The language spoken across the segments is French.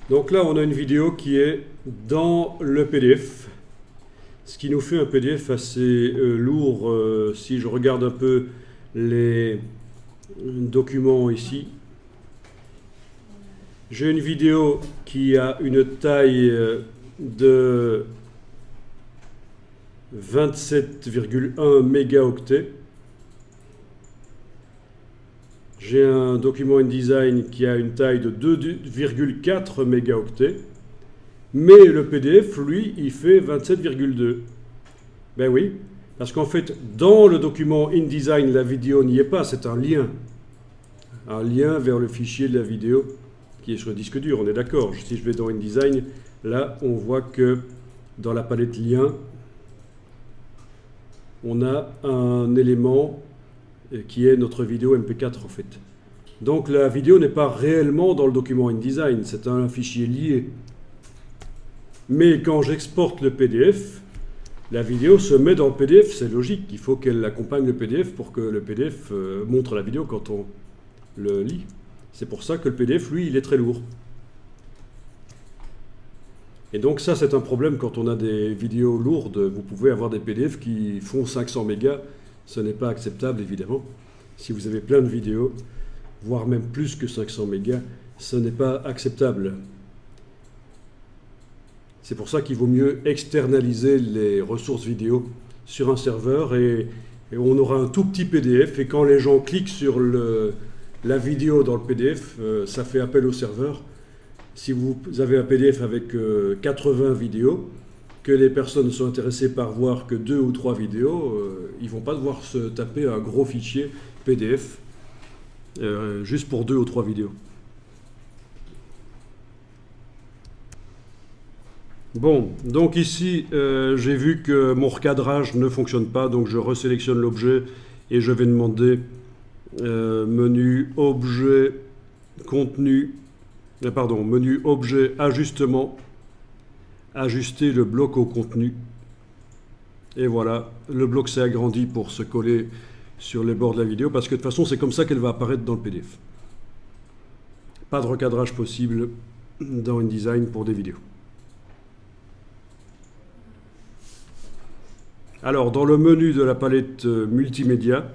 Donc là, on a une vidéo qui est dans le PDF, ce qui nous fait un PDF assez lourd. Si je regarde un peu les documents ici, j'ai une vidéo qui a une taille de 27,1 mégaoctets. J'ai un document InDesign qui a une taille de 2,4 mégaoctets. Mais le PDF, lui, il fait 27,2. Ben oui, parce qu'en fait, dans le document InDesign, la vidéo n'y est pas, c'est un lien. Un lien vers le fichier de la vidéo qui est sur le disque dur, on est d'accord. Si je vais dans InDesign, là, on voit que dans la palette lien, on a un élément qui est notre vidéo MP4 en fait. Donc la vidéo n'est pas réellement dans le document InDesign, c'est un fichier lié. Mais quand j'exporte le PDF, la vidéo se met dans le PDF, c'est logique. Il faut qu'elle accompagne le PDF pour que le PDF montre la vidéo quand on le lit. C'est pour ça que le PDF, lui, il est très lourd. Et donc ça, c'est un problème quand on a des vidéos lourdes. Vous pouvez avoir des PDF qui font 500 mégas. Ce n'est pas acceptable, évidemment. Si vous avez plein de vidéos, voire même plus que 500 mégas, ce n'est pas acceptable. C'est pour ça qu'il vaut mieux externaliser les ressources vidéo sur un serveur et on aura un tout petit PDF. Et quand les gens cliquent sur la vidéo dans le PDF, ça fait appel au serveur. Si vous avez un PDF avec 80 vidéos, que les personnes sont intéressées par voir que 2 ou 3 vidéos, ils ne vont pas devoir se taper un gros fichier PDF juste pour 2 ou 3 vidéos. Bon, donc ici, j'ai vu que mon recadrage ne fonctionne pas, donc je resélectionne l'objet et je vais demander menu objet contenu, menu objet ajustement, ajuster le bloc au contenu. Et voilà, le bloc s'est agrandi pour se coller sur les bords de la vidéo, parce que de toute façon, c'est comme ça qu'elle va apparaître dans le PDF. Pas de recadrage possible dans InDesign pour des vidéos. Alors, dans le menu de la palette multimédia,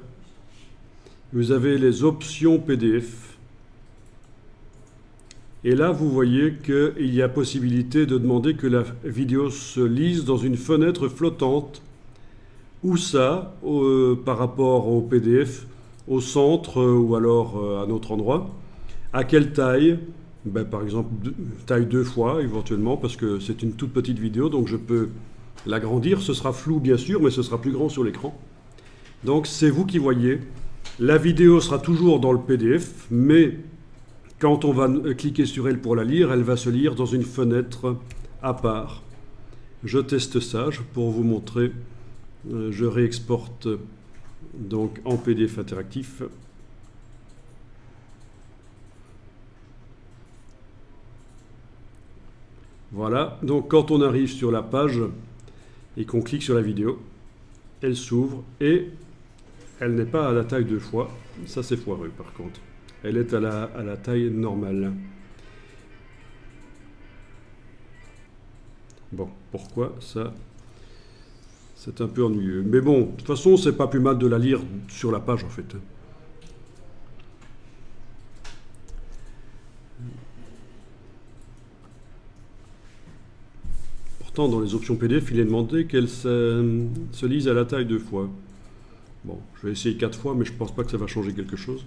vous avez les options PDF. Et là, vous voyez qu'il y a possibilité de demander que la vidéo se lise dans une fenêtre flottante. Où ça, par rapport au PDF, au centre ou alors à un autre endroit. À quelle taille? Ben, par exemple, taille 2 fois éventuellement, parce que c'est une toute petite vidéo, donc je peux l'agrandir. Ce sera flou bien sûr, mais ce sera plus grand sur l'écran. Donc c'est vous qui voyez. La vidéo sera toujours dans le PDF, mais quand on va cliquer sur elle pour la lire, elle va se lire dans une fenêtre à part. Je teste ça pour vous montrer. Je réexporte donc en PDF interactif. Voilà, donc quand on arrive sur la page et qu'on clique sur la vidéo, elle s'ouvre et elle n'est pas à la taille 2 fois. Ça c'est foireux par contre. Elle est à la taille normale. Bon, pourquoi ça? C'est un peu ennuyeux. Mais bon, de toute façon, c'est pas plus mal de la lire sur la page en fait. Pourtant, dans les options PDF, il est demandé qu'elle se lise à la taille 2 fois. Bon, je vais essayer 4 fois, mais je pense pas que ça va changer quelque chose.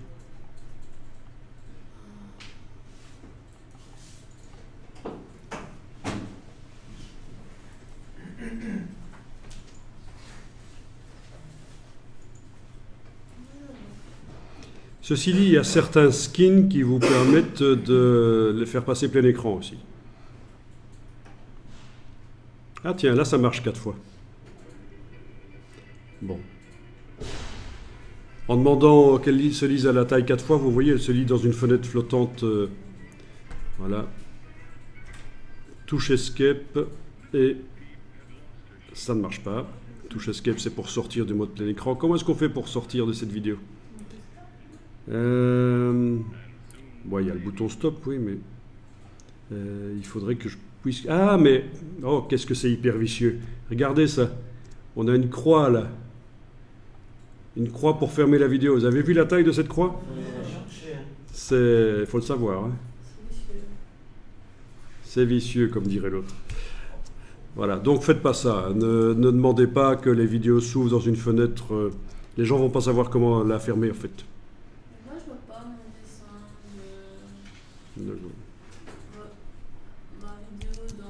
Ceci dit, il y a certains skins qui vous permettent de les faire passer plein écran aussi. Ah tiens, là ça marche 4 fois. Bon. En demandant qu'elle se lise à la taille 4 fois, vous voyez, elle se lit dans une fenêtre flottante. Voilà. Touche Escape et ça ne marche pas. Touche Escape, c'est pour sortir du mode plein écran. Comment est-ce qu'on fait pour sortir de cette vidéo? Bon, il y a le bouton stop, oui, mais Il faudrait que je puisse... Ah, mais... Oh, qu'est-ce que c'est hyper vicieux. Regardez ça. On a une croix, là. Une croix pour fermer la vidéo. Vous avez vu la taille de cette croix? Il faut le savoir. Hein. C'est vicieux, comme dirait l'autre. Voilà, donc faites pas ça. Ne demandez pas que les vidéos s'ouvrent dans une fenêtre. Les gens vont pas savoir comment la fermer, en fait.